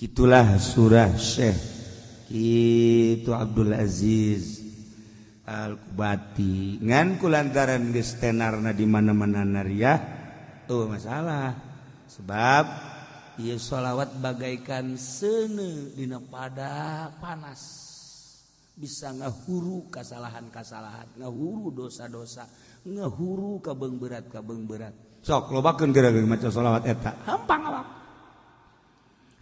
Itulah surah Syekh itu Abdul Aziz Al-Kubati ngan kulantaran geus tenarna di mana-mana nariah masalah sebab ieu sholawat bagaikan seuneu dina pada panas bisa ngahuru kasalahan-kasalahan ngahuru dosa-dosa ngahuru kabeung berat sok lobakeun geura-geura maca sholawat eta hampang awak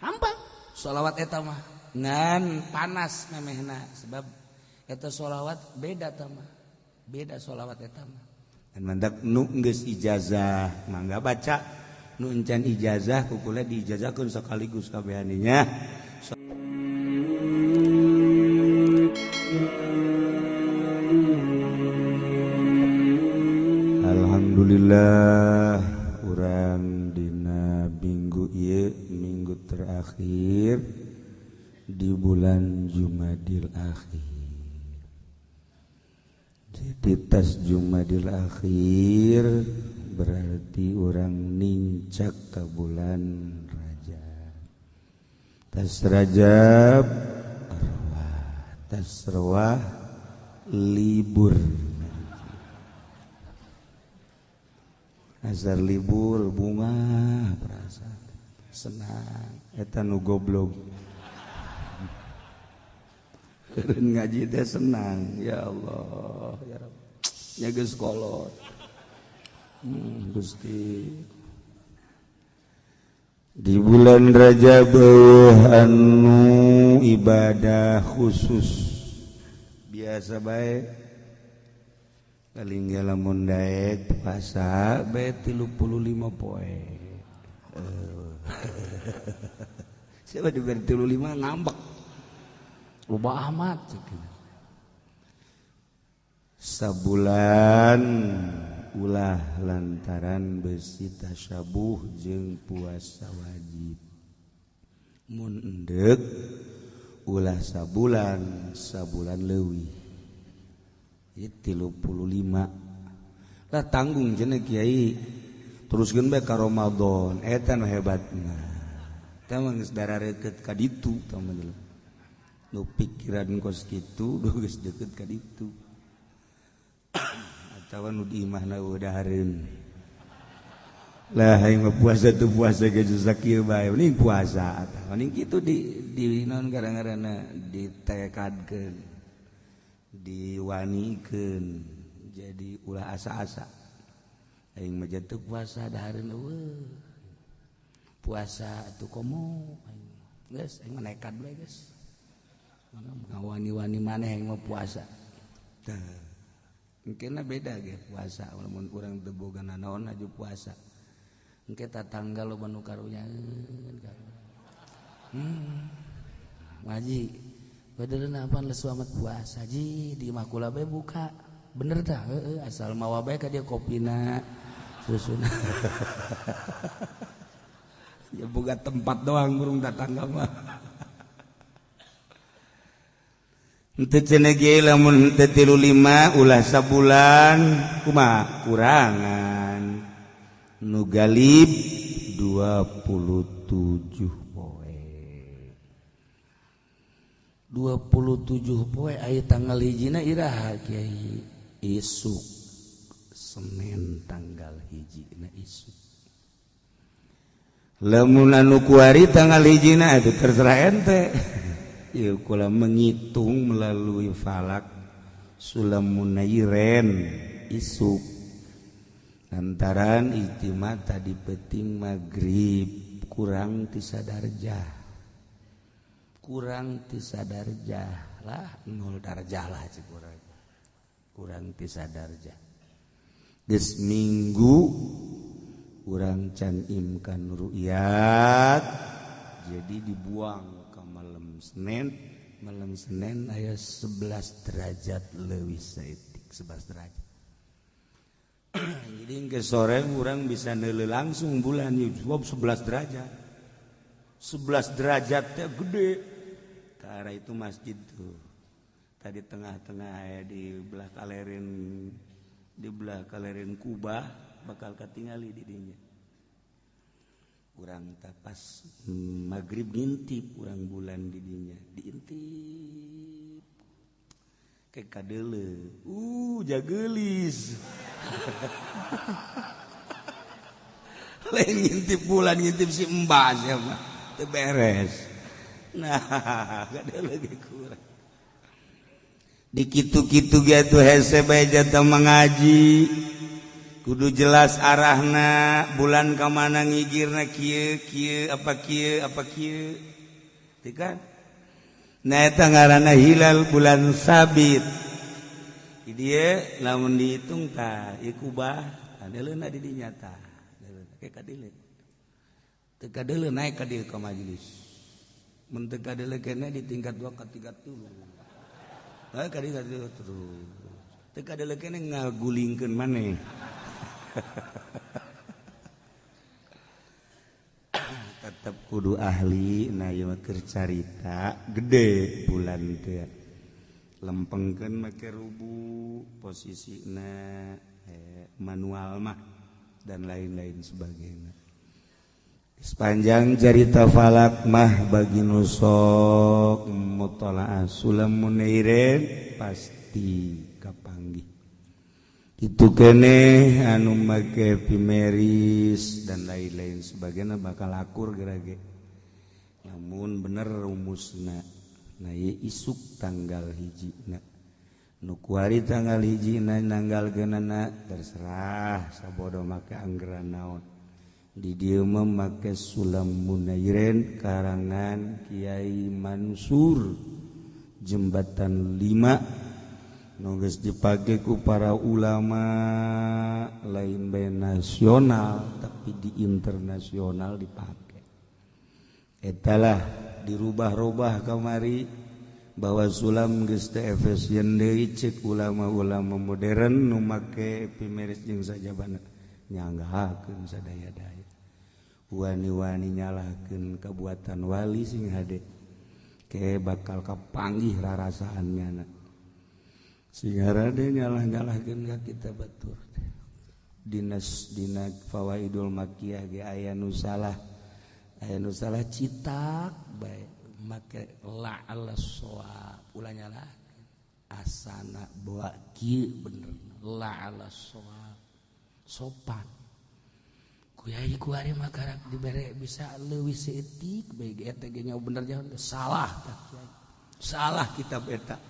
hampang sholawat eta mah ngan panas memehna sebab eta sholawat beda mah beda sholawat eta mah dan mandak nu geus ijazah mangga baca nu encan ijazah kukula diijazahkeun sekaligus kabehaninya Alhamdulillah urang dina minggu ieu minggu terakhir di bulan Jumadil Akhir. Jadi tas Jumadil Akhir berarti orang nincak ke bulan Rajab. Tas Rajab arwah, tas arwah libur. Azar libur bunga perasaan senang eta nu goblok. Keren ngaji teh senang ya Allah ya Rabb nya geus kolot Gusti di bulan Rajab anu ibadah khusus biasa bae paling lamun daek puasa bae 35 poe siapa diberi 35 ngambek loba amat sabulan ulah lantaran besi tasyabuh jeung puasa wajib mun endeg ulah sabulan leuwih ieu 35 lah tanggung cenah kiai teruskeun bae ka Ramadan eta nu hebatna tah mah geus darareukeut ka ditu tah mah nu pikiran kos kitu geus deukeut ka ditu atawa nu di imahna udahareun lah aing mah puasa teu puasa ge sakieu bae mending puasa atawa mending kitu di naon ngaranna ditekadkeun diwanikeun jadi ulah asa-asa aing mah teu puasa dahareun eueuh puasa atuh komo geus aing mah nekat bae geus ngawani-wani maneh yang mau puasa mungkin beda ge puasa lamun urang teu boga nanaon aju puasa engke tatangga loba nu karunyaeun ngaji padahal napan leus amat puasa ji di imah kula bae buka bener tah heueuh asal mawa bae ka dia kopina susuna ya boga tempat doang burung tatangga mah henteu cenah ge lamun teu 35 ulah sabulan kumaha kurangan nu galib 27 poe 27 poe aya tanggal hijina iraha kiai isuk Senin tanggal hijina isuk lamun anu kuari tanggal hijina itu terserah ente ieu kula menghitung melalui falak sulamunairen isuk antaran ijtima tadi peting maghrib kurang ti sadarjah lah 0 darjah lah cik kurang ti sadarjah geus minggu urang can imkan ru'yat jadi dibuang ke malam Senin aya 11 derajat leuwih saeutik 11 derajat jadi ke sore urang bisa neuleuh langsung bulan sebab 11 derajat 11 derajat teh gede ka arah itu masjid tuh tadi tengah-tengah aya di belah kalerin Kubah bakal katingali di dinya kurang tapas maghrib ngintip kurang bulan didinya diintip kayak kadele jagelis lain ngintip bulan ngintip si embas ya mah teu beres nah kadele ge kurang dikitu-kitu gitu hese bae jata mengaji kudu jelas arahna bulan ka mana ngigirna kieu apa kieu teu kan nah eta ngaranna hilal bulan sabit dieu lamun dihitung tah ieu kubah adeleuna di dinya tah kayak kadele teu kadele naik ka dieu ka majelis mun teu kadele keneh di tingkat 2 ka 3 dulu kadi terus teu kadele keneh ngagulingkeun maneh tetap kudu ahli na ieu mah keur carita gede bulan teh lempengkeun make rubu posisina manual mah dan lain-lain sebagainya sepanjang jarita falak mah bagi nusok mutalaah sulam munairin pasti kapanggih itu kene anu make pimeris dan lain-lain sebagainya bakal akur gerage namun bener rumusna na ieu isuk tanggal hijina nu kuari tanggal hijina nanggalkeunana terserah sabodo make anggeran naon di dieu make sulam munairin karangan Kiai Mansur jembatan 5 nu geus dipake ku para ulama lain bae nasional tapi di internasional dipake etalah dirubah-rubah kamari bahwa sulam geus teu efisien deui ceuk ulama-ulama modern nu make pimeris jeung sajabana nyanggahakeun sadaya-daya wani-wani nyalahkeun kabuatan wali sing hade ke bakal kapanggih rarasaannya sing harade nyalah-nyalahkeun ka kita batur dina fawaidul makiyah ge aya nu salah citak bae make la ala shawab ulah nyalahkeun asana bawa kieu bener la ala shawab sopan kuyai kuari makarak dibere bisa leuwih seetik bae eta ge nya bener jalan salah kitab eta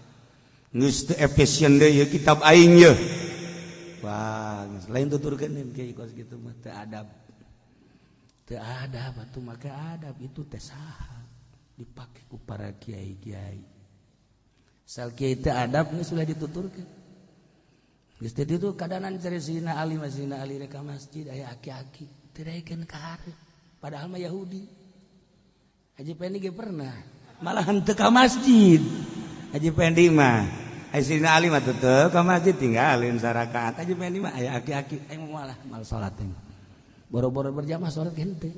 geus teu efisien deui kitab aing ye wah lain tuturkeun kiai kos kitu mah teu adab atuh make adab itu teh saha dipake ku para kiai-kiai sal kiai teu adab geus sudah dituturkeun geus teh itu kadanan cari sina ali rek ka masjid aya aki-aki teu daekeun ka hareup padahal mah Yahudi Haji Pendi ge pernah malahan teu ka masjid Haji Pendi mah aya sina ali mah teu ka masjid tinggalin sarakaat Haji Pendi mah aya aki-aki aing malah mal salat teh boro-boro berjamaah salat ge henteu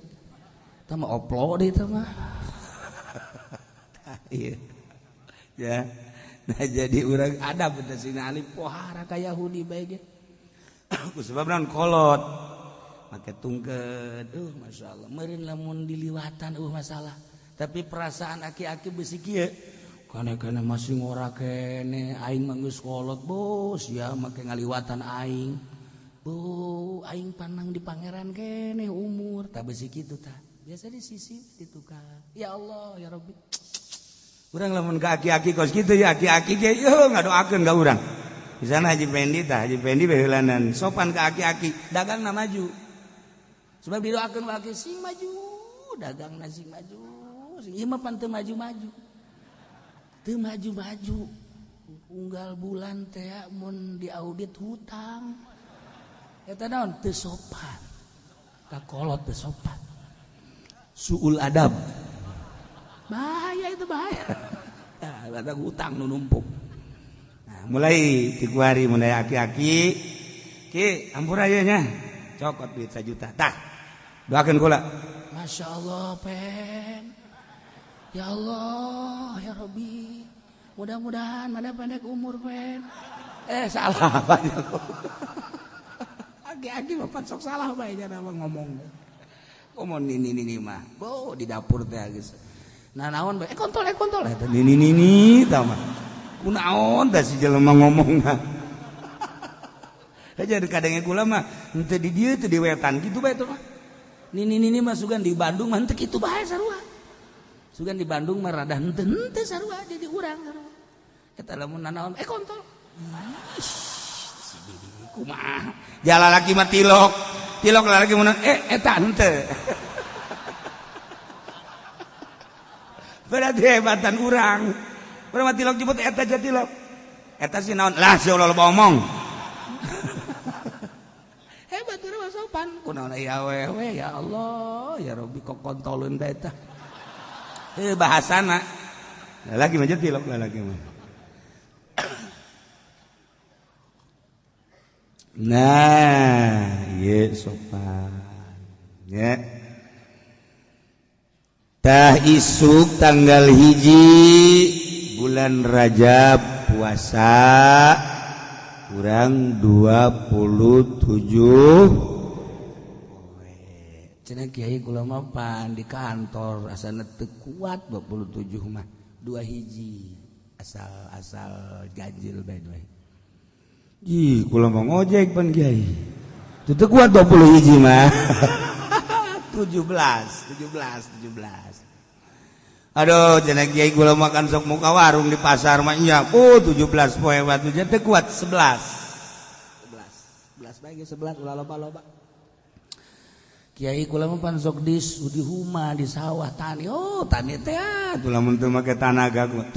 eta mah oplo deui eta mah iya ya nah jadi urang adab teh sina ali pohara ka Yahudi bae ge ku sebab naon kolot make tungkeun masyaallah meureun lamun diliwatan masalah tapi perasaan aki-aki besi kieu kana-kana masih ngora kene aing mah geus kolot bos ya make ngaliwatan aing bu aing pandang di pangeran kene umur tah besi kitu tah biasa di sisi di tukang ya Allah ya Rabbi urang lamun ka aki-aki kos kitu ya aki-aki ge ngadoakeun ka urang Misalnya Haji Pendi tah, Haji Pendi behelanan sopan ke aki-aki, dagang na maju. Sebab didoakeun wa aki sing maju, dagang na sing maju. Sing ieu mah pan teu maju-maju. Teu maju-maju. Unggal bulan teh mun diaudit hutang. Eta naon? Teu sopan. Kakolot teu sopan. Suul adab. Bahaya itu bahaya. Nah, ada hutang nu numpuk. Mulai tikuari mulai aki-aki ki ampura ieu nya cokot duit 1 juta tah doakeun kula Masya Allah pen ya Allah ya Rabbi mudah-mudahan mana pendek umur pen salah banyak aki-aki bapak sok salah bae nya ngomong Omong ini mah. Bo di dapur teh geus. Nah naon bae kontol eta ini tah mah. Kunaon tah si jelema ngomongna. Jadi kadang kula mah henteu di dieu teu di wetan kitu bae teh mah. Nini mah sugan di Bandung mah henteu kitu bae sarua. Sugan di Bandung mah rada henteu sarua di urang sarua. Eta lamun nanaon kontol. Kumaha jala laki mah tilok laki mun eta henteu. Berarti hebatan urang. Urang tilok jemput eta aja tilok. Eta si naon? Lah si Allah loba omong. Hebat urang sopan. Kunaon aya awewe ya Allah, ya Rabbi kok kontoleun da eta. Bahasana. Lagi mah tilok lagi mah. Nah, ieu sopan. Ya. Tah isuk tanggal 1 bulan Rajab puasa kurang 27 poe. Cenah kiai kula mah pan di kantor asana teu kuat 27 mah 2 hiji asal ganjil bae 2 hiji. Ih, kula mah ngojek pan kiai. Teu kuat 20 hiji mah. 17. Aduh, cenah kiai kula makan sok muka warung di pasar mah nya. 17 poe watu teh kuat 11 bae 11 ulah loba. Kiai kula mah pan sok di huma di sawah tani. Oh, tani teh atuh lamun teu make tanaga 7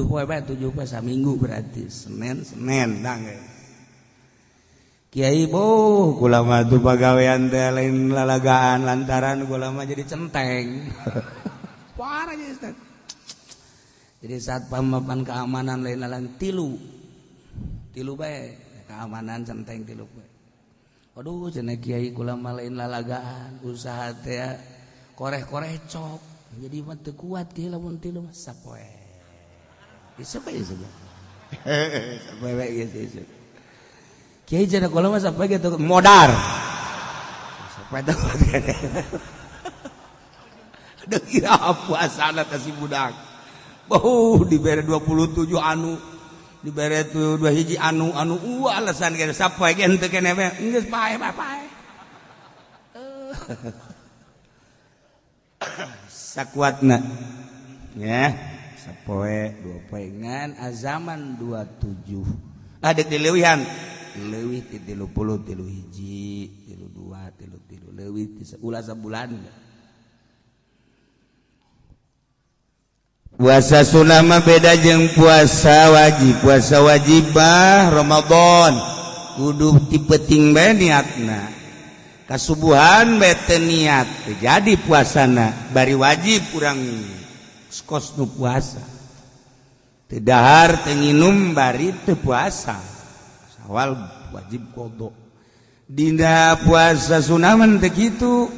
poe bae 7 poe saminggu berarti Senin dang. Kiai kula mah tuh pagawean teh lain lalagaan lantaran kula mah jadi centeng. Parah jadi Ustaz. Jadi saat pamapan keamanan lain lalang tilu bae keamanan centeng tilu bae. Waduh cenah kiai kula mah lain lalagaan usaha teh koreh-koreh cok. Jadi mah teu kuat kiai lamun tilu mah sapoe. Bisa bae saja. Sapoe bae geus. Kiai cenah kula mah sampai gitu modar. Sampai teh. Ada kira puasana teh si budak. Bau dibere 27 anu dibere 2 hiji anu alasan kene sapoe ge henteu kene we. Geus pae. Sakuatna. Ya, sapoe 2 poe ngan azaman 27. Ada dileuwihan leuwih ti 30 3 hiji 32 leuwih ti ulah sabulan. Puasa sunah mah beda jeung puasa wajib. Puasa wajib mah Ramadan kudu ti peuting bae niatna. Kasubuhan bae teu niat jadi puasana bari wajib urang skos nu puasa. Teu dahar teu nginum bari teu puasa. Awal wajib qada. Dina puasa sunah mah teh kitu.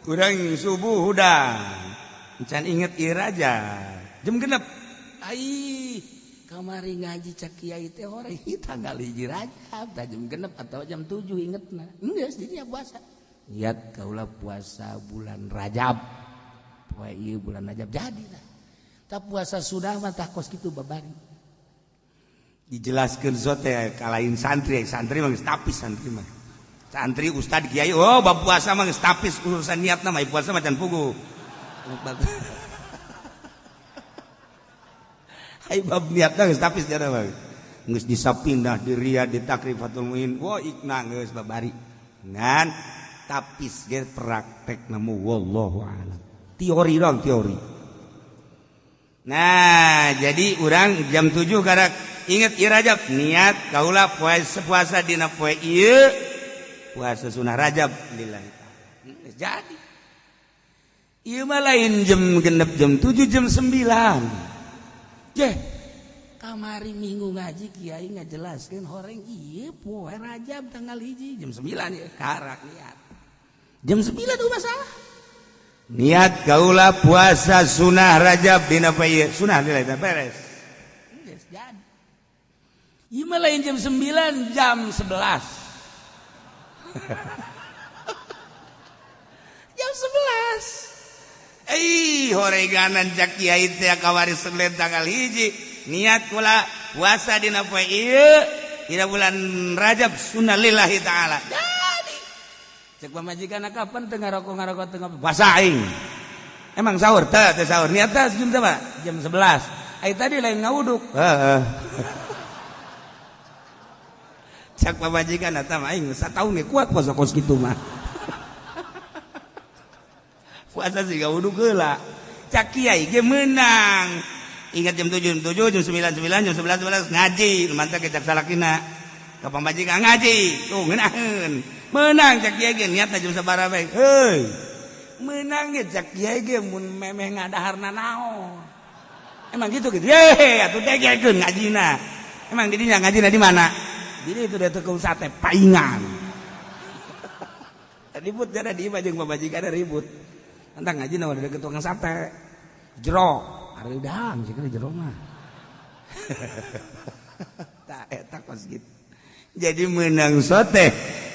Urang subuh hudang. Can inget ieu raja. Jam 6. Ai kamari ngaji cak kiai teh hore tanggal 1 Rajab, jam 6 atau jam 7 ingetna. Geus dinya puasa. Niat kaula puasa bulan Rajab. Poe ieu bulan Rajab jadi lah. Tah puasa sunah mah tah kos kitu babari. Dijelaskan zote kalain santri mah geus tapis santri mah. Santri ustad kiai bab puasa mah geus tapis urusan niatna mah puasa mah can pugu. Hai bab niatna geus tapis cenah mah. Geus disapindah di riyad di takrifatul muin. Ikna geus babari. Ngan tapis ge praktekna mu wallahu a'lam. Teori dong teori. Nah, jadi urang jam 7 gara inget ieu Rajab niat kaula puasa dina poe ieu puasa sunah Rajab lillahi taala. Jadi ieu mah lain jam genep jam 7 jam 9. Kamari minggu ngaji kiai ngajelaskeun horeng ieu poe Rajab tanggal 1 jam 9 ya karak niat. Jam 9 tuh masalah. Niat kaula puasa sunah Rajab dina poe ieu sunah lillahi taala beres. Geus jadi. Ieu mah lain jam 9 jam 11. 11. Horeganan cak kiai teh kawari Senin tanggal 1 niat kula puasa dina poe ieu dina bulan Rajab sunnah lillahi taala. Jadi cek pamajikan kapan teu ngaroko teu ngopi puasa aing. Emang sahur teh sahur niat teh jam berapa? Jam 11. Ai tadi lain ngawuduk. Heeh. Cak pamajikan eta mah aing sataun ge kuat puasa kos kitu mah. Puasa sih ngawuduk heula. Cak kiai ge meunang. Ingat jam 7, jam 9, jam 11 ngaji. Mantap ke cak salakina. Ka pamajikan ngaji. Tuh ngeunaheun. Meunang cak kiai ge niatna jam sabaraha bae. Heuy. Meunang ge cak kiai ge mun memeh ngadaharna naon. Emang gitu. Ye, atuh degekeun ngajina. Emang didinya ngajina di mana? Jadi itu dia tukang sate paingan. Ribut jadi di imah jeung pamajikan ribut. Entang ngajina udah deket tukang sate. Jero, ari udang sih kan jero mah. Tak eta kos gitu. Jadi menang sote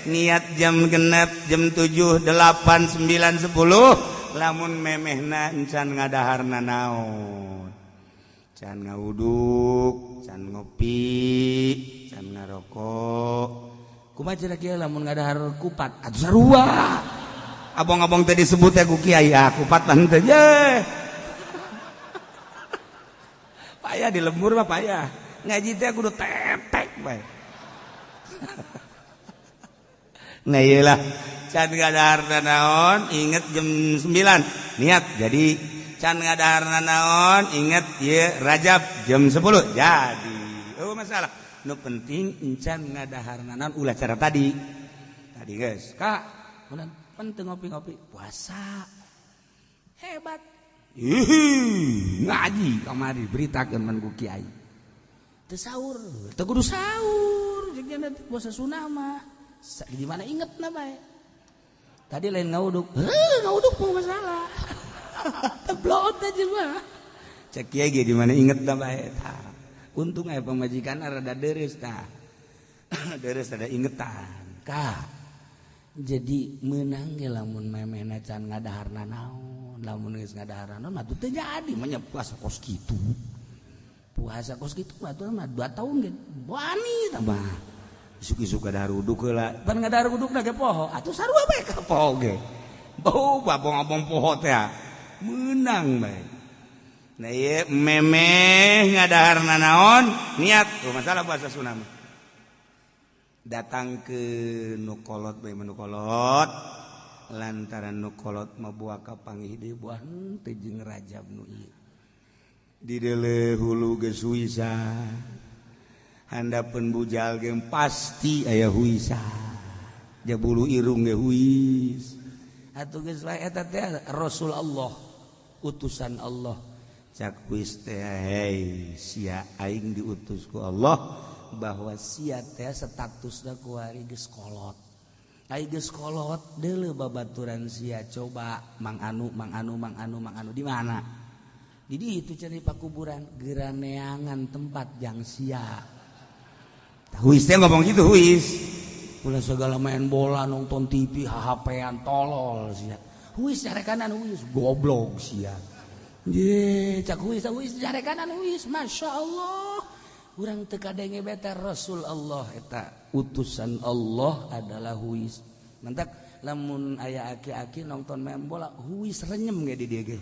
niat jam genep jam 7, 8, 9, 10 lamun memehna encan ngadaharna naon. Can ngawuduk, can ngopi, can ngarokok. Kumaha cenah kieu lamun ngadahar kupat atuh sarua. Abong-abong tadi disebut ya ku kiai kupat teh ye. Payah di lembur mah payah. Ngaji teh kudu tetek bae. Nah iyalah can ngadaharna naon inget jam 9 niat jadi can ngadaharna naon inget ieu Rajab jam 10 jadi masalah nu penting encan ngadaharna naon ulah cara tadi guys Kak mun penting ngopi-ngopi puasa hebat ngaji kamari beritakeun man ku kiai teu sahur teu kudu sahur jeung puasa sunah mah di mana ingetna bae tadi lain ngawuduk ngawuduk mah masalah teblot aja mah cek kiai ge di mana ingetna bae tah untung aya pamajikan rada deres tah deres ada ingetan Kak jadi meunang ge lamun memehna can ngadaharna naon lamun geus ngadaharna naon mah teu jadi mah puasa kos kitu mah tuh mah 2 tahun ge wani tah mah isuk-isuk ngadahar uduk heula pan ngadahar udukna ge poho atuh sarua bae ka poho ge bau babong-abong poho teh meunang bae nah ieu memeh ngadaharna naon niat tuh masalah puasa sunah mah datang ke nukolot bae menukolot lantaran nukolot mah buah ka panggih deui buah teh jeung Rajab nu ieu di deuleu hulu geus huisa handapeun bujal ge pasti aya huisa jabulu irung ge huis atuh geus wae eta teh Rasul Allah utusan Allah cak huis teh hei sia aing diutus ku Allah bahwa sia teh statusna ku ari geus kolot aing geus kolot deuleu babaturan sia coba mang anu di mana di ditu cari pakuburan geraneangan tempat jang sia huis teh ngomong gitu huis ulah segala main bola nonton TV HP-an tolol sia huis cari kanan huis goblok sia ye cak huis cari kanan huis Masya Allah urang teu kadenge beta Rasul Allah eta utusan Allah adalah huis mantap lamun aya aki-aki nonton main bola huis renyem ge di dieu ge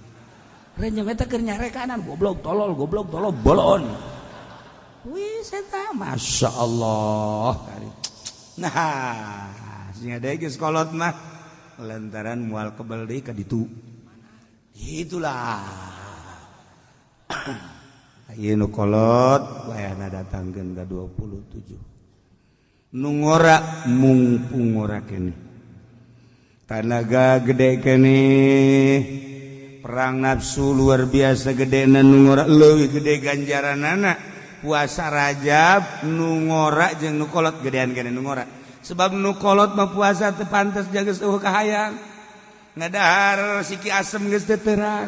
renyem eta keur nyare kanan goblok tolol bolon wis eta Masya Allah nah sing ada geus kolot mah lantaran moal kebal deui ka ditu itulah ieu nu kolot wayahna datangkeun ka 27 nu ngora mungpung ngora keneh tanaga gede keneh perang nafsu luar biasa gedena nu ngora leuwih gede ganjaranana puasa Rajab nu ngora jeung nu kolot gedean keneh nu ngora sebab nu kolot mah puasa teu pantes jaga eueuh kahayang ngadahar siki asem geus teu teurak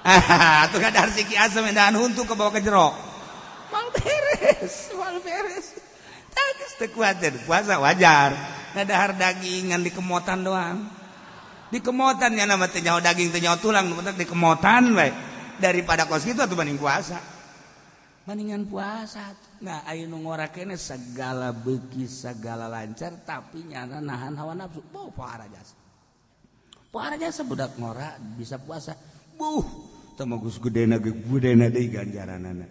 atuh ngadahar siki asem endahan huntu ke bawah ke jero mal beres tah geus teu kuat puasa wajar ngadahar daging ngan di kemotan doang di kemotannya nama teh nyaho daging teh nyaho tulang nu penting di kemotan we daripada kos kitu atuh banding puasa bandingan puasa nah aya nu ngorakene segala beuki segala lancar tapi nyana nahan hawa nafsu pohara jasa budak ngora bisa puasa tamagus gedena deui ganjaranana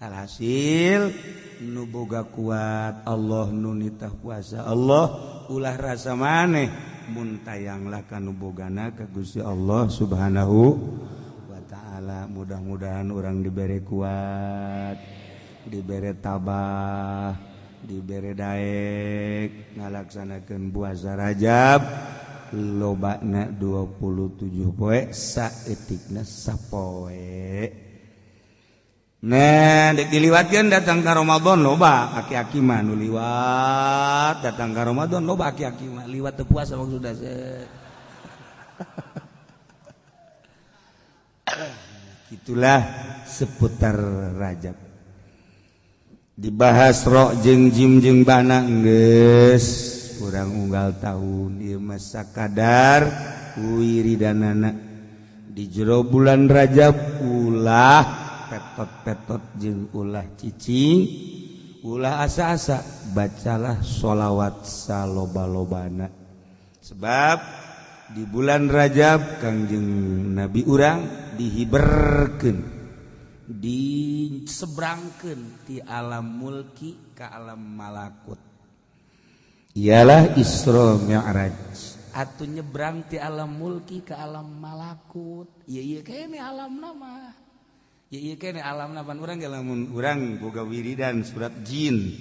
alhasil nu boga kuat Allah nu nitah puasa Allah ulah rasa maneh mun tayanglah kana bogana ka Gusti Allah Subhanahu wa taala mudah-mudahan urang dibere kuat dibere tabah dibere daek ngalaksanakeun puasa Rajab lobana 27 poe saeutikna sapoe. Nah, dek diliwatkeun datang ka Ramadan loba aki-aki mah nu liwat datang ka Ramadan loba aki-aki mah liwat teu puasa maksudna Itulah seputar Rajab. Dibahas rok jeung jim jeung bana geus urang unggal tahun ieu mah sakadar wiridanana di jero bulan Rajab ulah petot-petot jeung ulah cicing ulah asa-asa bacalah sholawat saloba-lobana sebab di bulan Rajab Kangjeng Nabi urang dihiberkeun disebrangkeun ti alam mulki ka alam malakut ialah Isra Mi'raj atuh nyebrang ti alam mulki ka alam malakut ieu kene alam nama ieu kene alam napan urang ge lamun urang boga wiridan surat jin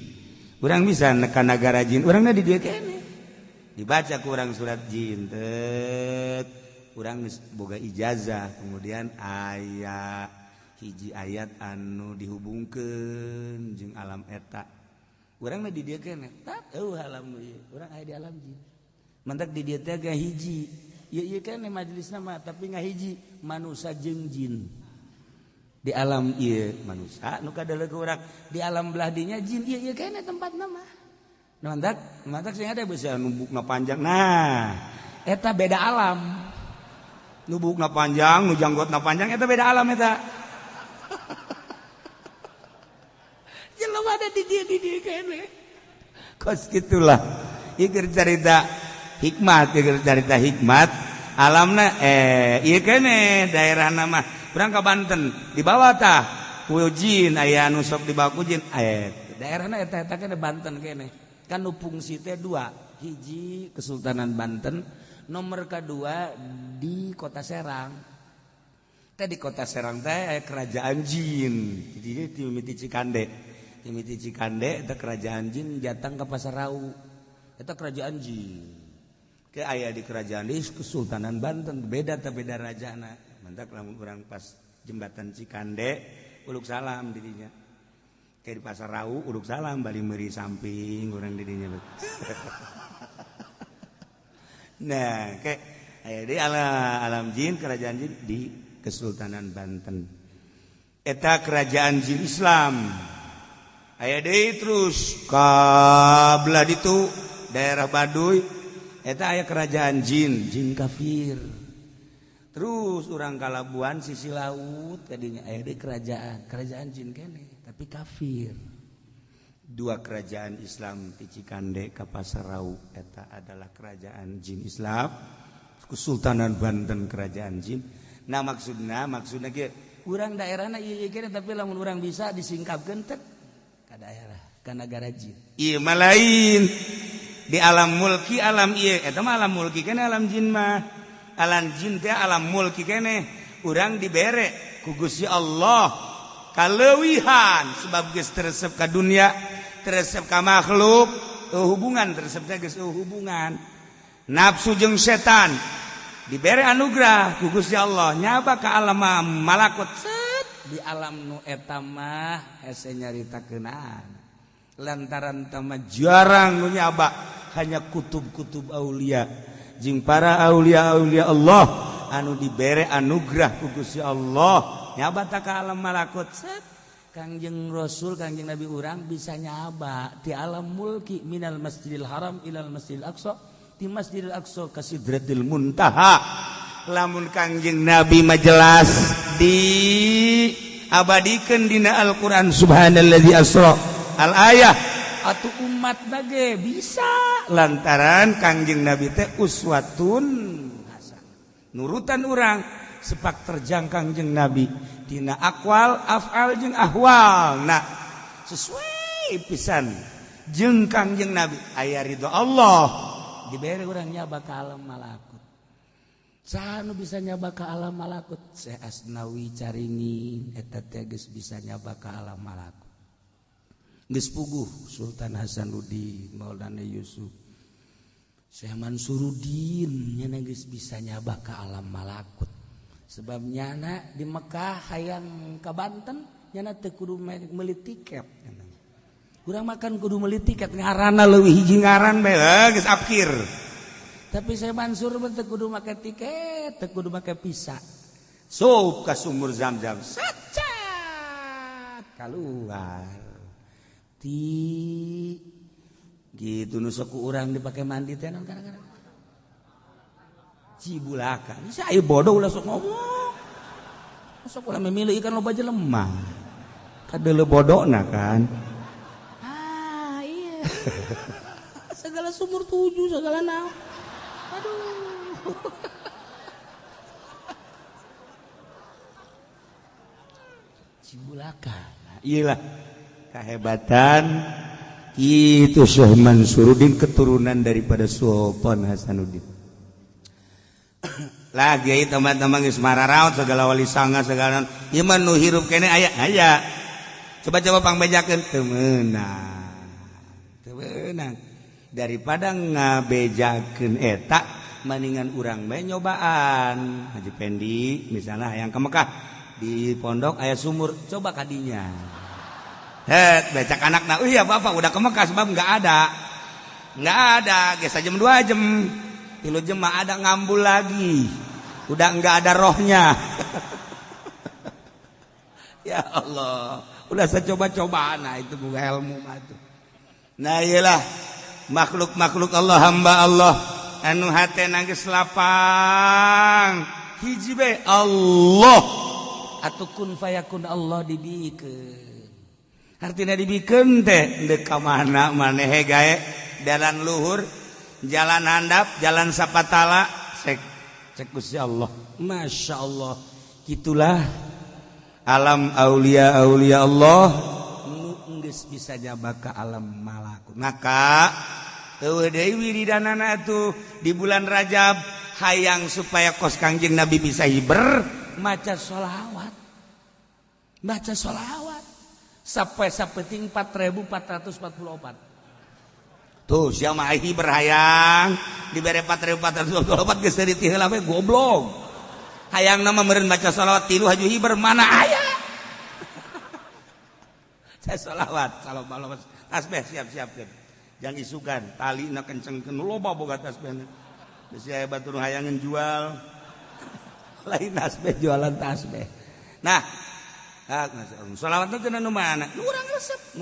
urang bisa ka nagara jin urangna di dieu kene dibaca ku urang surat jin tet urang geus boga ijazah kemudian aya hiji ayat anu dihubungkeun jeung alam eta urangna di dieu kene tak alam ieu urang aya di alam jin mantak di dieu teh ga hiji ieu kene majelisna mah tapi ngahiji manusia jeung jin di alam ieu manusia nu kadaleuk urang di alam belah dinya jin ieu kene tempatna mah mantak sing ada bisa nubukna panjang nah eta beda alam nubukna panjang nu janggotna panjang eta beda alam eta jelema ada di dieu kene kos kitulah ieu carita hikmat alamna ieu kene daerahna mah urang ka Banten di bawah tah ku jin aya anu sok dibawa ku jin daerahna eta kene Banten kene kan nu fungsi teh dua hiji Kesultanan Banten nomor kedua di Kota Serang teh di Kota Serang teh aya kerajaan jin jadi ti mimiti Cikande eta kerajaan jin jatang ka Pasarau eta kerajaan jin ke aya di kerajaan di Kesultanan Banten beda rajana mantak lamun urang pas jembatan Cikande uluk salam didinya kayak di Pasarau uluk salam bali meuri samping urang didinya nah kayak aya di alam jin kerajaan jin di Kesultanan Banten eta kerajaan jin Islam aya deui terus kabelah ditu daerah Baduy eta aya kerajaan jin kafir terus urang Kalabuan sisi laut tadinya aya deui kerajaan jin kene tapi kafir dua kerajaan Islam ti Cikande ka Pasarau eta adalah kerajaan jin Islam Kesultanan Banten kerajaan jin nah maksudna ge urang daerahna ieu kene tapi lamun urang bisa disingkapkeun teh ka daerah ka nagara jin ieu mah lain di alam mulki alam ieu eta mah alam mulki kene alam jin mah alam jin teh alam mulki kene urang dibere ku Gusti Allah kaleuwihan sebab geus teresep ka dunia teresep ka makhluk hubungan teresep teh geus hubungan nafsu jeung setan dibere anugerah ku Gusti Allah nyaba ka alam malakut di alam nu eta mah hese nyaritakeunana lantaran tama jarang nu nyaba hanya kutub-kutub aulia jeung para aulia-aulia Allah anu dibere anugerah ku Gusti Allah nyaba ta ka alam malakut Kangjeng Rasul Kangjeng Nabi urang bisa nyaba ti alam mulki minal Masjidil Haram ilal Masjidil Aqsa di Masjidil Aqsa ka Sidratil Muntaha. Lamun Kangjeng Nabi majelas diabadikeun dina Al-Qur'an subhanallazi asra al ayah atuh umat bage bisa lantaran Kangjeng Nabi teh uswatun hasanah. Nurutan urang sepak terjang Kangjeng Nabi dina aqwal, af'al jeung ahwal. Nah, sesuai pisan jeung Kangjeng Nabi aya ridho Allah dibere urang nyaba ka alam malakut. Saha nu bisa nyaba ka alam malakut? Syekh Asnawi caringin eta teh geus bisa nyaba ka alam malakut. Geus puguh Sultan Hasanuddin, Maulana Yusuf, Syekh Mansuruddin nya geus bisa nyaba ka alam malakut. Sebab nyana di Mekah hayang ka Banten nyana teu kudu meuli tiket. Urang makan kudu meuli tiket ngaranna leuwih hiji ngaran bae geus afkir. Tapi saya Mansur teu kudu make tiket, teu kudu make visa. Sup ka sumur Zam-Zam, sacat kaluar. Ti gitu nu sok urang dipake mandi teh naon kadang-kadang. Cibulaka. Bisa aya bodoh ulah sok ngomong. Sok ulah memilih ikan loba jelema. Kadeuleu bodona kan. Iya. Segala sumur 7, segala naon. Aduh. Cibulaka. Nah, iyalah kehebatan itu Syekh Mansuruddin keturunan daripada Sultan Hasanuddin. Lagi teman-teman geus mararaot segala wali sanga segala ieu mah nu hirup kene aya. Coba-coba pangbejakeun teu meunang. Teu meunang. Daripada ngabejakeun eta mendingan urang bae nyobaan. Haji Pendi misalnya hayang ke Mekah di pondok aya sumur, coba kadinya. Becak anakna, iya bapak udah ke Mekah sebab nggak ada, geus jam 2 jam, 3 jam mah ada ngambul lagi, udah nggak ada rohnya. Ya Allah, udah saya coba-coba, nah itu bukan ilmu mah tuh. Nah iyalah makhluk Allah, hamba Allah, anu hatena geus lapang, hiji bae Allah, atuh kun fayakun Allah dibikeun. Artinya dibikeun teh deuk ka mana maneh gae dalan luhur, jalan handap, jalan sapatala, cek Gusti Allah. Masya Allah, gitulah alam aulia Allah nu geus bisa nyaba ka alam malakut. Maka eueuh deui wiridanana atuh di bulan Rajab hayang supaya kos Kangjeng Nabi bisa hiber maca sholawat. Baca sholawat sampai 4.444. Tuh sia mah hiber hayang dibere 4.444 geus teu ditiheula we goblok. Hayang nama meureun baca sholawat 3 haju hiber mana aya. Saya sholawat tasbih siap-siapkeun. Jang isukan talina kencengkeun loba boga tasbihna. Geus aya batur hayangan jual. Lain tasbih jualan tasbih. Nah, sholawat itu nu mana? Nu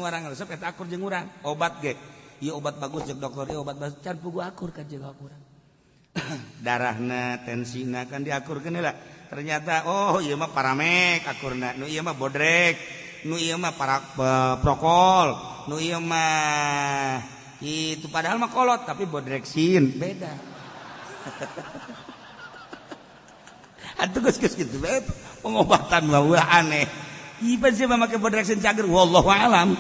urang resep eta akur jeung urang. Obat ge. Ieu obat bagus jeung dokter ieu obat bagus can pugu akur ka jeung urang. Darahna, tensina kan diakurkeun heula. Ternyata ieu mah paramek akurna, nu ieu mah bodrek, nu ieu mah prokol, nu ieu mah itu padahal mah kolot tapi bodreksin beda. Atuh geus kitu bae pengobatan mah aneh. Ieu sih mah make bodreksin cager wallahu alam.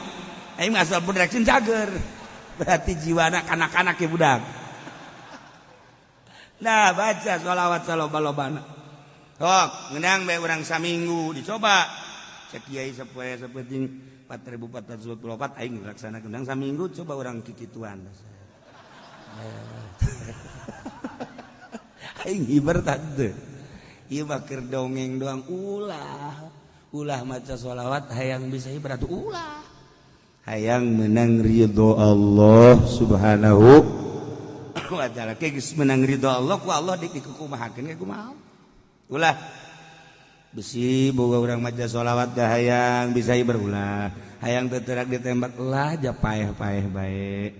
Aing asal bodreksin cager. Berarti jiwana kanak-kanak ke budak. Nah, baca sholawat saloba-lobana. Sok, ngeunang bae urang saminggu dicoba. Cek kiai sapoe-sapoe 4.444 aing laksanakeun urang saminggu coba urang kikituan. Aing hiber tante. Ieu mah keur dongeng doang ulah maca sholawat hayang bisa hiber atuh ulah. Hayang menang ridho Allah subhanahu wa ta'ala. Geus menang ridho Allah ku Allah dikukumahakeun ge kumaha. Ulah besi boga urang maca sholawat dah hayang bisa hiber ulah. Hayang teu teurak ditembak ulah aja paeh-paeh bae.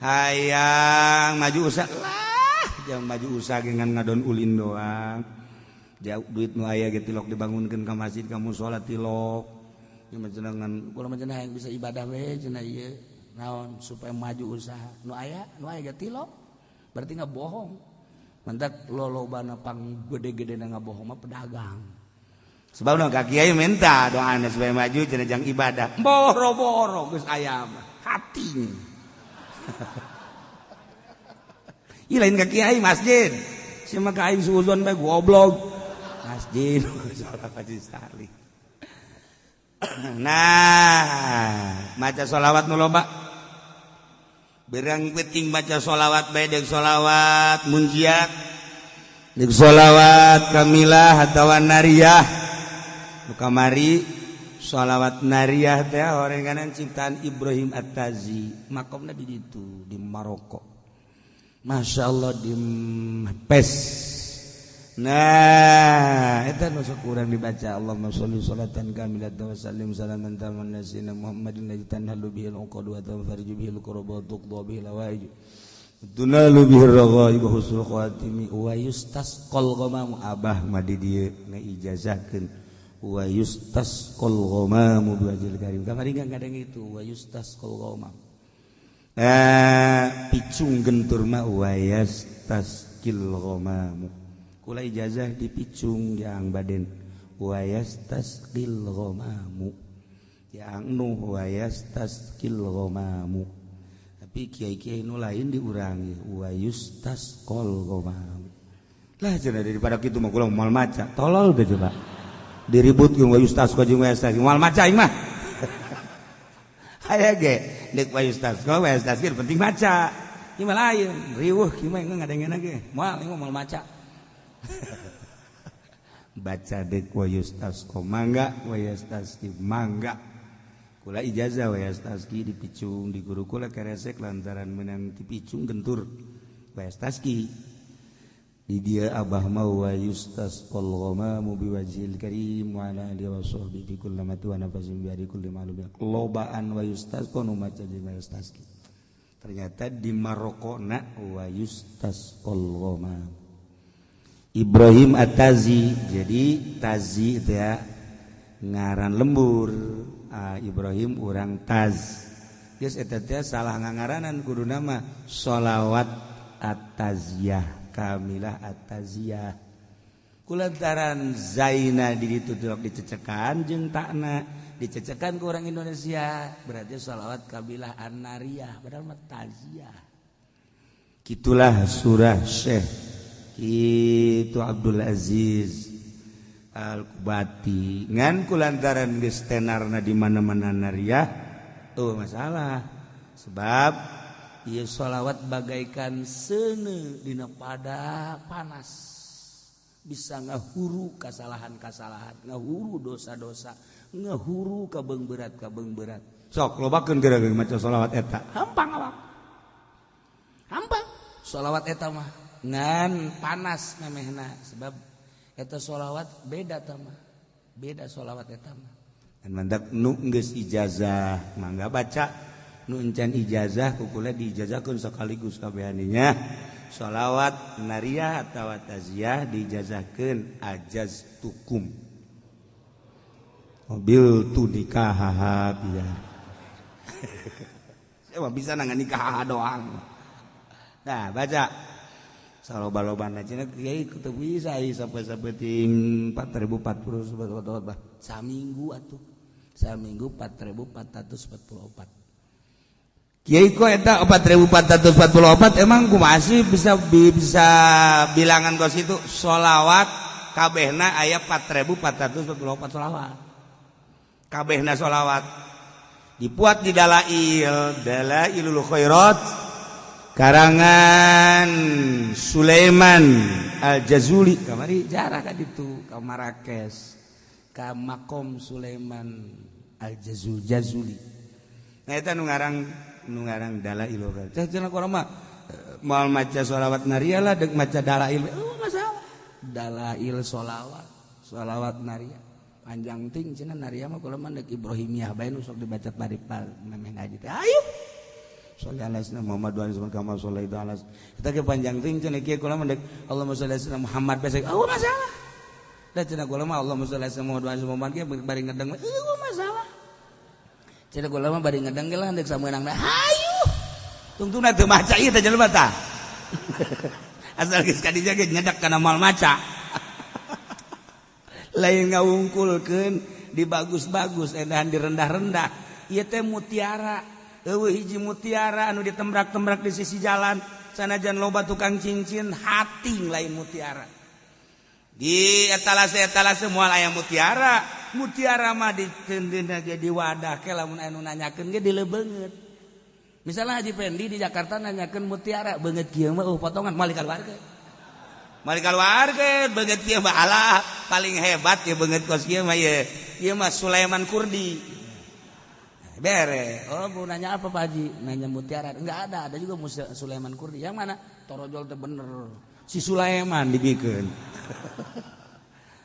Hayang maju usah ulah yang maju usaha dengan ngadon ulin doang jauh duit nu aya ge tilok dibangunkeun ka masjid kamu salat tilok ieu mah cenah kulo mah cenah yang bisa ibadah we cenah ieu naon supaya maju usaha nu aya ge tilok berarti ngabohong mentak lolobana pang gede-gedena ngabohong mah pedagang sebab nu ka kiai minta doana supaya maju cenah jang ibadah boro-boro geus aya mah hati ih lain ka kiai masjid sia mah ka aing suuzon bae goblok masjid salat Haji Salih. Nah maca sholawat nu loba berang penting baca sholawat bae deuk sholawat munjiat deuk sholawat kamilah atawa nariyah nu kamari sholawat nariyah teh horenganan ciptaan Ibrahim At-Tazi makomna di ditu di Maroko Masya Allah di Pes. Nah eta nu sok urang dibaca Allahumma sholli sholatan kamilatan wa sallim salaman taman nasina Muhammadin ladzi tanhalu bihil uqad wa tanfariju bihil qurbat tuqda bihil hawaij tunalu bihir raghaib husnul khatimi wa yustasqal ghamam abah madi dieu ngaijazahkeun wa yustasqal ghamam biwajhil karim kamari ngadeng itu wa yustasqal ghamam picung gentur mah wa yastasqil ghamam kula ijazah dipicung yang baden wayastasqil ghamamu yang nu wayastasqil ghamamu tapi kiai-kiai nu lain diurangi wayustasqal ghamamu lah cenah daripada kitu mah kula moal maca tolol teh coba diributkeun wayustasqal jeung wayastasqil moal maca aing mah aya ge deuk wayustasqal wayastasqil penting maca ieu mah lain riweuh kieu mah ngadengena ge moal aing moal maca baca dek wa yustasqa mangga wa yastasqi mangga kula ijazah wa yastasqi dipicung di guru kula keresek lantaran menang dipicung gentur wa yastasqi di dia abah ma wa yustasqal ghamamu biwajhil karim wa ala alihi wa sahbihi kullamati wa nafasin bi kulli ma'lum lobaan wa yustasqa nu maca di wa yastasqi ternyata di Marokona wa yustasqal ghamamu Ibrahim At-Tazi jadi Tazi itu ya ngaran lembur Ibrahim urang Taz geus eta teh salah ngangaranan kudu nama sholawat At-Taziyah kamilah At-Taziyah kulantaran zaina di ditu dicecekan jeung takna dicecekan ku orang Indonesia berarti sholawat kamilah An-Nariyah padahal mah Taziyah kitulah surah Syekh itu Abdul Aziz Al-Kubati ngan kulantaran geus tenarna di mana-mana nariyah masalah sebab ieu sholawat bagaikan seuneu dina pada panas bisa ngahuru kasalahan-kasalahan ngahuru dosa-dosa ngahuru kabeung berat sok lobakeun geura-geura maca sholawat eta hampang awak hampang sholawat eta mah ngan panas memehna sebab eta sholawat beda tamah beda sholawat eta mah dan mandak nu geus ijazah mangga baca nu encan ijazah kukula diijazahkeun sakaligus kabehaninya sholawat nariyah atawa taziyah diijazahkeun ajaztukum mobil tu nikah biar saya bisa nangan nikah doang nah baca saloba-lobana cenah kiai teu bisa sampai sabeting 4040 sebetulnya saminggu atuh saminggu 4444 kiai kok eta 4444 emang kumaha sih bisa bilangan kos itu sholawat kabehna aya 4444 sholawat kabehna sholawat dipuat di Dalailul Khairat karangan Sulaiman Al-Jazuli kamari jarah ka ditu ka Marrakesh ka makom Sulaiman Al-Jazuli nah eta nu ngarang Dalailul Khairat cenah kurang mah moal maca sholawat nariyah lah deuk maca dalail masalah dalail sholawat nariyah panjang ting cenah nariyah mah kula mah deuk Ibrahimiyah bae nu sok dibaca bari memeh ngaji teh ayo sholli ala sayyidina Muhammad wa ala kama sholaita ala kita ke panjang ting cenah kieu kula mendek Allahumma sholli ala sayyidina Muhammad besek masalah da cenah kula mah Allahumma sholli ala sayyidina Muhammad wa ala Muhammad kieu bari ngedeng masalah cenah kula mah bari ngedeng ge lah hendek sameunangna hayu tungtungna teu maca ieu teh jelema tah asal geus ka dieu ge nyedak kana moal maca lain ngawungkulkeun di bagus-bagus edahan di rendah-rendah ieu teh mutiara eueuh hiji mutiara anu ditembrak-tembrak di sisi jalan sanajan loba tukang cincin hating lain mutiara di etalase moal aya mutiara mah ditendina ge di wadah ke lamun anu nanyakeun ge dileubeungeut misalnya Haji Pendi di Jakarta nanyakeun mutiara beungeut kieu mah potongan mali kaluarga beungeut kieu mah alah paling hebat ya beungeut kos kieu mah ieu mah Sulaiman Kurdi bere. Oh mau nanya apa Pak Haji? Nanya mutiara. Enggak ada juga Sulaiman Kurdi. Yang mana? Torojol teh bener. Si Sulaiman dibikeun.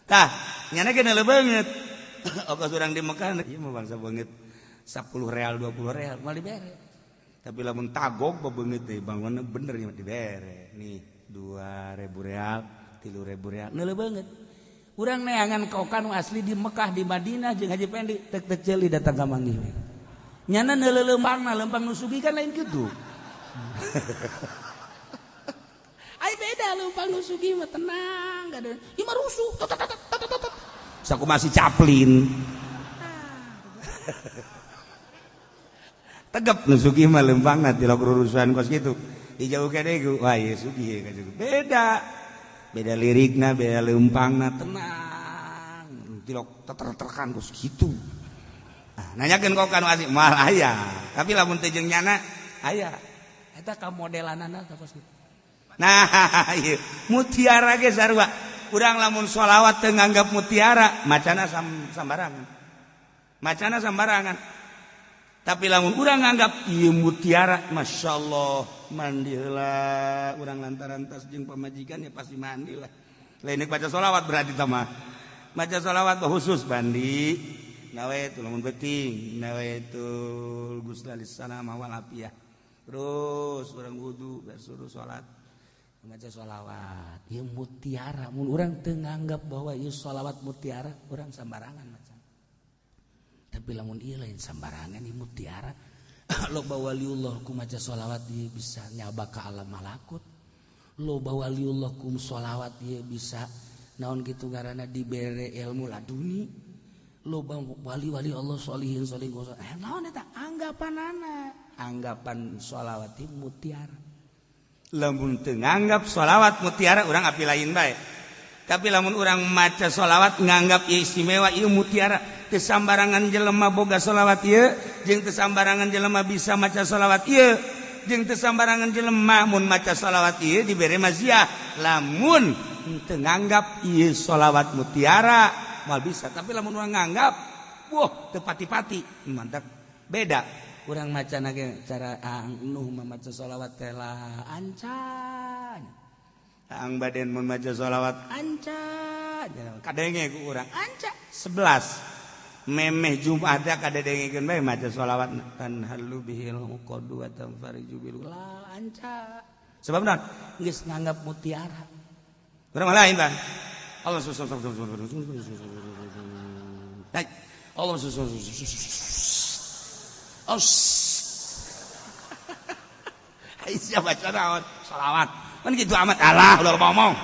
Tah, nyana geus leubeungeut. Ongkos urang di Mekah ieu mah bangsa beungeut 10 real 20 real mah dibere. Tapi lamun tagog beungeut teh bangunna bener ya dibere. Nih 2.000 real, 3.000 real. Leubeungeut. Urang neangan kokan asli di Mekah di Madinah jeung Haji Pendi tek-tek ceuli datang ka manggih we. Nyana neuleumpangna lempang nu sugih kan lain kitu. Ai beda lempang nu sugih mah tenang gadeun. Ieu mah rusuh. Saku masih caplin. Tegep nu sugih mah lempangna tilok rurusan kos kitu. Dijauh deui ku wah ieu sugih ka juga. Beda lirikna, beda lempangna tenang. Tilok teter-terkan kos kitu. Nanyakeun kok kanu asik moal aya tapi lamun teh jeung nyana aya eta ka modelanana teh kos kitu nah ieu mutiara ge sarua urang lamun sholawat teu nganggap mutiara macana sambarangan tapi lamun urang nganggap ieu mutiara masyaallah mandi heula urang lantaran tas jeung pamajikan ya pasti mandi lah lain baca sholawat berarti tah mah baca sholawat khusus mandi nawaitu lamun penting nawaitu ghusl lis-salamah wal afiyah terus urang wudu suruh salat maca sholawat ieu mutiara mun urang teu nganggap bahwa ieu sholawat mutiara urang sambarangan macan tapi lamun ieu lain sambarangan ieu mutiara loba waliullah ku maca sholawat ieu bisa nyaba ka alam malakut loba waliullah ku sholawat ieu bisa naon kitu ngaranna dibere ilmu laduni loba wali-wali Allah sholihin naon eta anggapan sholawat mutiara lamun teu nganggap sholawat mutiara urang api lain bae tapi lamun urang maca sholawat nganggap ieu istimewa ieu mutiara teu sambarangan jelema boga sholawat ieu jeung teu sambarangan jelema bisa maca sholawat ieu jeung teu sambarangan jelema mun maca sholawat ieu dibere maziah lamun teu nganggap ieu sholawat mutiara mal bisa tapi lamun urang nganggap wah teu pati-pati mantap beda urang macana ge cara nuh maca sholawat teh lah ancan ang baden mun maca sholawat ancan kadenge ku urang ancan 11 memeh Jumat da kadedengekeun bae maca sholawat tan halu bihil qadu wa tanfariju bil la ancan sebab naon geus nganggap mutiara urang mah lain bang Allah Allah Aisyah baca naon salawat kan gitu amat Allah udah ngomong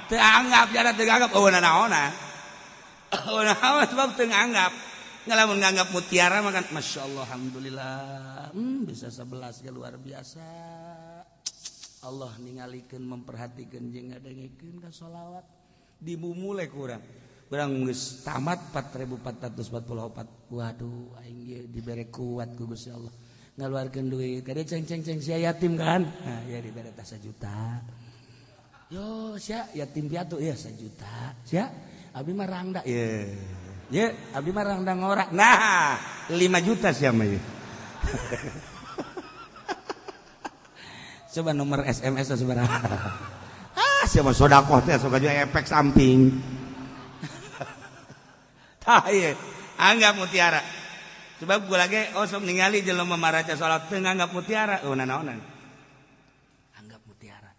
teu anggap jana teu anggap naona sebab teu anggap ngalamun nganggap mutiara mah kan masyaallah alhamdulillah bisa 11 ge luar biasa Allah ningalikeun memperhatikeun jeung ngadengikeun ka sholawat dimumule kurang geus tamat 4444 waduh aing ge dibere kuat ku Gusti Allah ngaluarkeun duit kade ceng-ceng sia yatim kan nah ya dibere tah 1 juta yo sia yatim piatu ya 1 juta sia abi mah rangda ye abi mah rangda ngora nah 5 juta sia mah coba nomor SMS sabaraha siapa sodakoh teh sok aja efek samping. Tah ieu anggap mutiara. sebab gue lagi sok ningali jelema maraca salat teu nganggap mutiara naonan anggap mutiara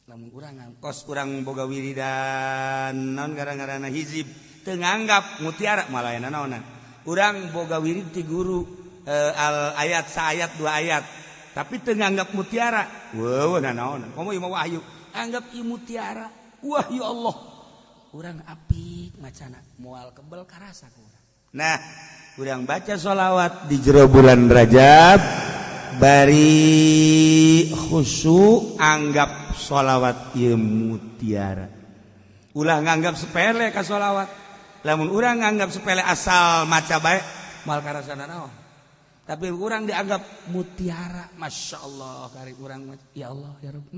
lamun urang ngangkos urang boga wiridan naon gara-garana hizib teu nganggap mutiara malah naonan urang boga wirid ti guru al ayat saayat 2 ayat tapi teu nganggap mutiara naonan komo ieu mah wahyu anggap ieu mutiara wah ya Allah urang apik macana moal kebel karasa ku urang nah urang baca sholawat di jero bulan Rajab bari khusyuk anggap sholawat ieu mutiara ulah nganggap sepele ka sholawat lamun urang nganggap sepele asal maca bae moal karasana naon tapi urang dianggap mutiara masyaallah kari urang ya Allah ya Rabb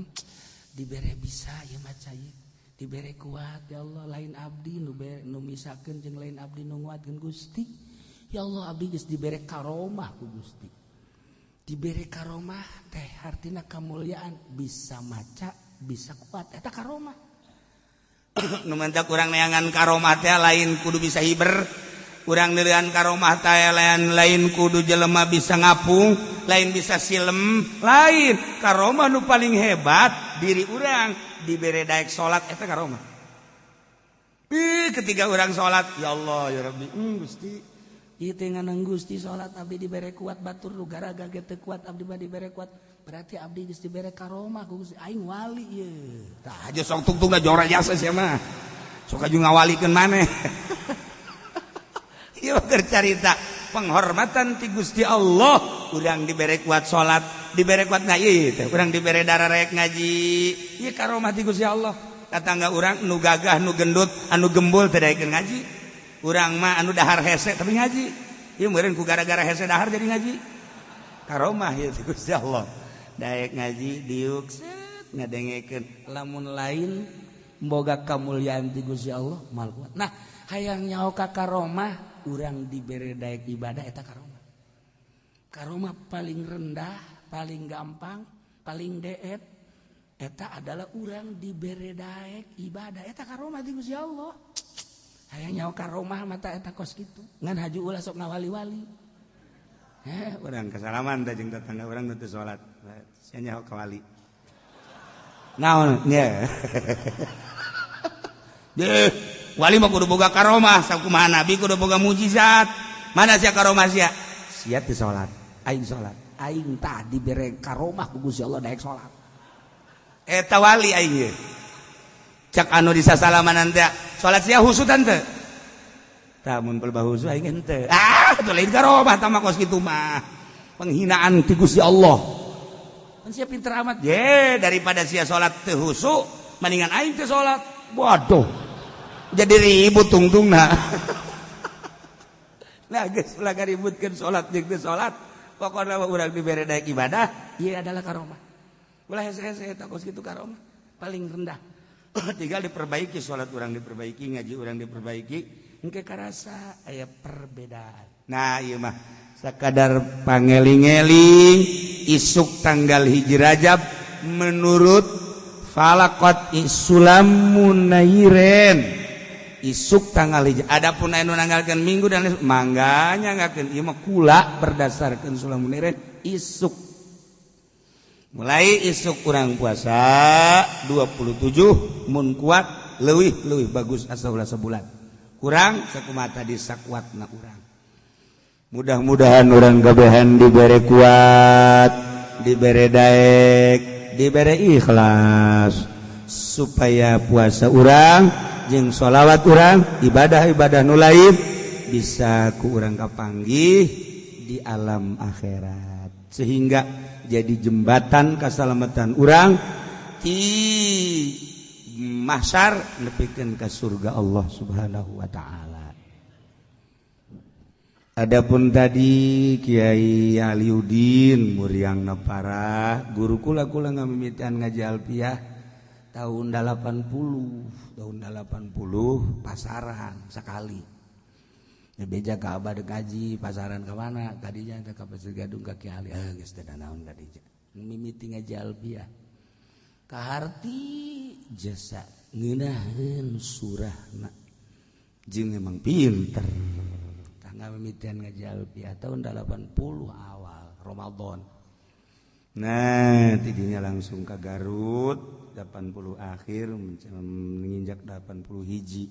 dibere bisa ya maca ieu dibere kuat ya Allah lain abdi nu misakeun jeung lain abdi nu nguatkeun Gusti ya Allah abdi geus dibere karomah ku Gusti dibere karomah teh artina kamulyaan bisa maca bisa kuat eta karomah nu mantak urang neangan karomah teh lain kudu bisa hiber urang neureun karomah teh lain kudu jelema bisa ngapung lain bisa silem lain karomah nu paling hebat diri urang dibere daek salat eta karomah ketika urang salat ya Allah ya Rabbi Gusti ieu teh nganang Gusti salat abdi dibere kuat batur nu garaga ge teu kuat abdi mah dibere kuat berarti abdi geus dibere karomah ku Gusti aing wali ieu tah aja sok tungtungna jora jasa sia mah sok aju ngawalikeun maneh ieu keur carita penghormatan ti Gusti Allah urang dibere kuat salat dibere kuat ngaji teh urang dibere dara rek ngaji ieu karomah ti Gusti Allah tatangga urang nu gagah nu gendut anu gembul teh daekeun ngaji urang mah anu dahar hese tapi ngaji ieu meureun ku gara-gara hese dahar jadi ngaji karomah ieu ti Gusti Allah daek ngaji diuk set ngadengekeun lamun lain boga kamulyaan ti Gusti Allah mal kuat nah hayang nyaho ka karomah urang dibere daek ibadah eta karomah paling rendah paling gampang paling deet eta adalah urang dibere daek ibadah eta karomah ti Gusti Allah hayang nyaho karomah mata eta kos kitu ngan haju ulah sok ngawali-wali urang kasalaman da jeung tetangga urang nu teu salat sia nyaho ka wali naon nya wali mah kudu boga karomah sakumaha nabi kudu boga mujizat mana sia karomah sia teu salat aing tah dibere karomah ku Gusti Allah daek salat eta wali aing ye cak anu disasalaman teh salat sia husutan teu tah mun pelbah husu aing henteu teu lain karomah tah mah kos kitu mah penghinaan ti Gusti Allah kan sia pinter amat ye daripada sia salat teu husu mendingan aing teu salat waduh jadi ribut tungtungna nah geus ulah gaributkeun salat jeung teu salat pokona urang dibere daek ibadah ieu adalah karomah ulah hese-hese eta kos kitu karomah paling rendah tinggal diperbaiki salat urang diperbaiki ngaji urang diperbaiki engke karasa aya perbedaan nah ieu mah sakadar pangeling-eling isuk tanggal hiji Rajab menurut falaqat isulamun nairen isuk tanggal hiji adapun anu nanggalkeun minggu dan mangga nyangakeun ieu mah kula berdasarkeun sulamun nairen isuk mulai isuk urang puasa 27 mun kuat leuwih bagus asa ulah sebulan kurang sakumaha tadi sakuatna urang mudah-mudahan urang gabehan dibere kuat dibere daek dibere ikhlas supaya puasa urang jeung sholawat urang ibadah-ibadah nu lain bisa ku urang kapanggih di alam akhirat sehingga jadi jembatan keselamatan urang ti mahsyar nepikeun ka surga Allah Subhanahu wa taala. Adapun tadi Kiai Aliuddin Muriangna parah guru kula ngamimitian ngaji alfiah tahun 80 pasaran sekali. Ya beja ka abah dek ngaji pasaran ka mana kadinya teh ka Pasir Gadung ka Kiai Ali geus teh naon kadinya mimiti ngaji alfiah kaharti jasa ngeunaheun surahna jeung emang pinter tah ngamimitian ngaji alfiah tahun 80 awal Ramadan. Nah, tidinya langsung ke Garut 80 akhir menginjak 80 hiji.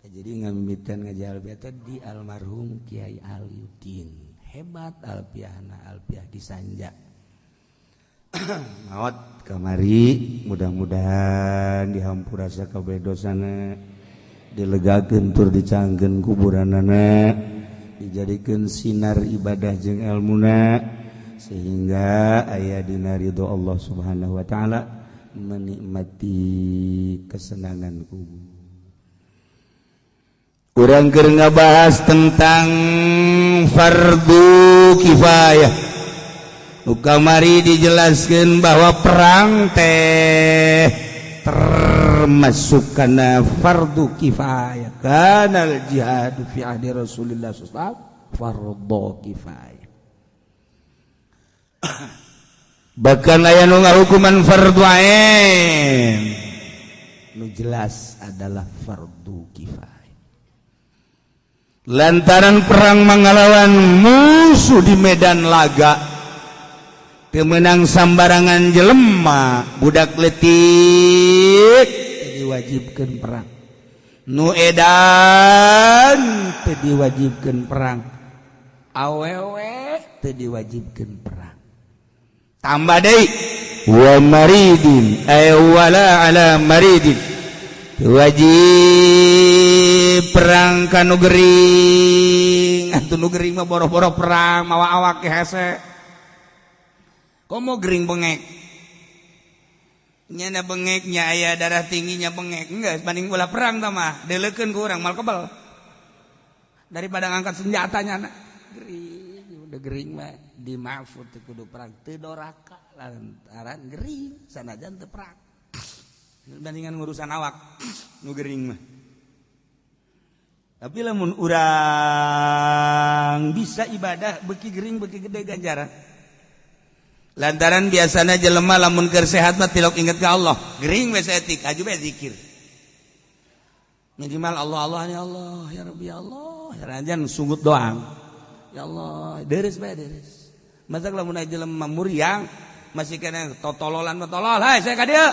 Jadi ngamimitian ngaji alfiah di almarhum Kiai Aliuddin. Hebat alfiahna, alfiah disanja. Maot kamari mudah-mudahan dihampura sakabeh dosana, dilegakeun tur dicangkeun kuburanana, dijadikeun sinar ibadah jeung ilmuna sehingga aya dina ridho Allah Subhanahu wa taala menikmati kesenangan kubur. Urang keur ngabahas tentang fardu kifayah. Kamari dijelaskan bahwa perang teh termasuk kana fardu kifayah. Kana al-jihadu fi ahdi Rasulillah sallallahu alaihi wasallam fardu kifayah. Bahkan aya nu ngahukuman fardu ain. Nu jelas adalah fardu kifayah. Lantaran perang mangalawan musuh di medan laga. Kemenang sambarangan jelema budak letik diwajibkeun perang. Nu edan teu diwajibkeun perang. Awewe teu diwajibkeun perang. Tambah deui wa maridin ay wala ala maridin. Wajib perang ka nu gering. Atuh nu gering mah boro-boro perang mawa awak ke hese. Komo gering bengek, nyana bengeknya aya darah tingginya bengek, enggak banding bola perang tamah, delekeun ku urang mal kebal daripada ngangkat senjatanya na. Gering, udah gering mah dimaafut teu kudu perang, teu doraka lantaran gering sanajan teu perang. Bandingan ngurusan awak nu gering mah. Tapi lamun urang bisa ibadah beuki gering beuki gede ganjaran. Lantaran biasanya jelema lamun keur sehat mah tilok inget ka Allah. Gering we saeutik, aju bae zikir. Minimal Allah ya Allah, ya Rabbi ya Allah, ya rajan sungut doang. Ya Allah, deres bae deres. Masak lamun aya jelema muriang masih kena totololan tolol, hai saya ka dieu.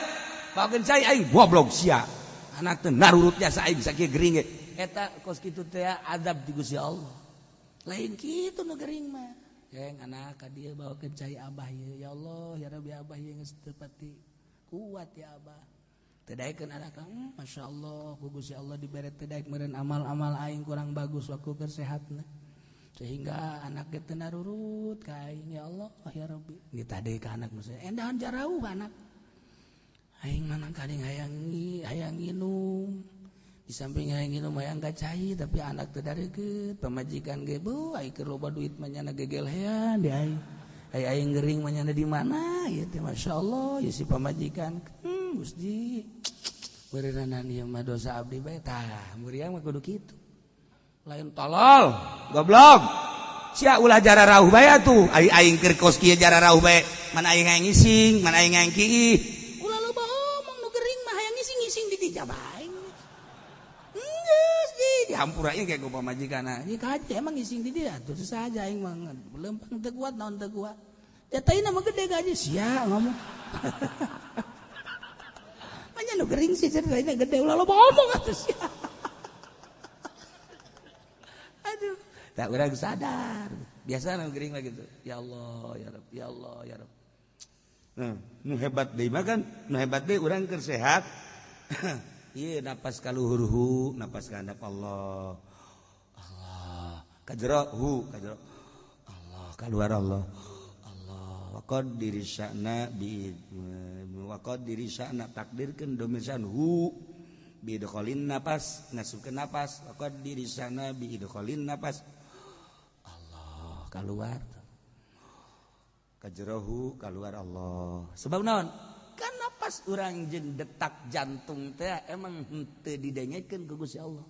Bageun cai aing goblok sia. Anak teh narurutnya sa aing bisa kieu gering ge. Eta kos kitu teh adab di Gusti Allah. Lain kitu nu gering mah. Yang anak dia bawa ke cai abah ya Allah ya Rabbi abah yang tepati kuat ya abah tedaikeun anak masya Allah ku Gusti Allah dibere tedaik meureun amal-amal aing kurang bagus waktu kesehatna sehingga anak teu narurut ka aing ya Allah ya Rabbi kita deui ka anak maksudnya endahan jarauh anak aing mana kadang hayang nginum di samping hayang nginum hayang gacai tapi anak teu dareukeut pamajikan ge beuh ai keur loba duit mah nyana gegel hean di aing aing gering mah nyana di mana ieu teh masyaallah ya si pamajikan Gusti beureunan ieu mah dosa abdi bae tah muriang mah kudu kitu lain tolol goblok sia ulah jara rauh bae atuh aing keur kos kieu jara rauh bae man aing hayang ngising man aing hayang kieu ulah loba omong nu gering mah hayang ngising-ngising di dieu bae dihampurain kayak gue pamajikan ini kaje emang ngising di dia tuh saja aing mah lempeng teu kuat naon teu kuat jataina mah gede gaji sia ngomong manya nu gering sih ceritaina gede ulah loba omong atuh sia aduh tak urang sadar biasa nu gering lagi tuh ya Allah ya Rabb ya Allah ya Rabb nah nu hebat deui mah kan nu hebat deui urang keur sehat. Iya napas kaluhurhu napas kehendak Allah kajero kajero Allah keluar Allah waqad diri sya'na bi waqad diri sya'na takdirkeun domisan bi idkhalin napas ngasupkeun napas waqad diri sya'na bi idkhalin napas Allah keluar kajero keluar Allah sebab naon karena pas orang jeung detak jantung teh emang henteu didengekeun ku Gusti Allah.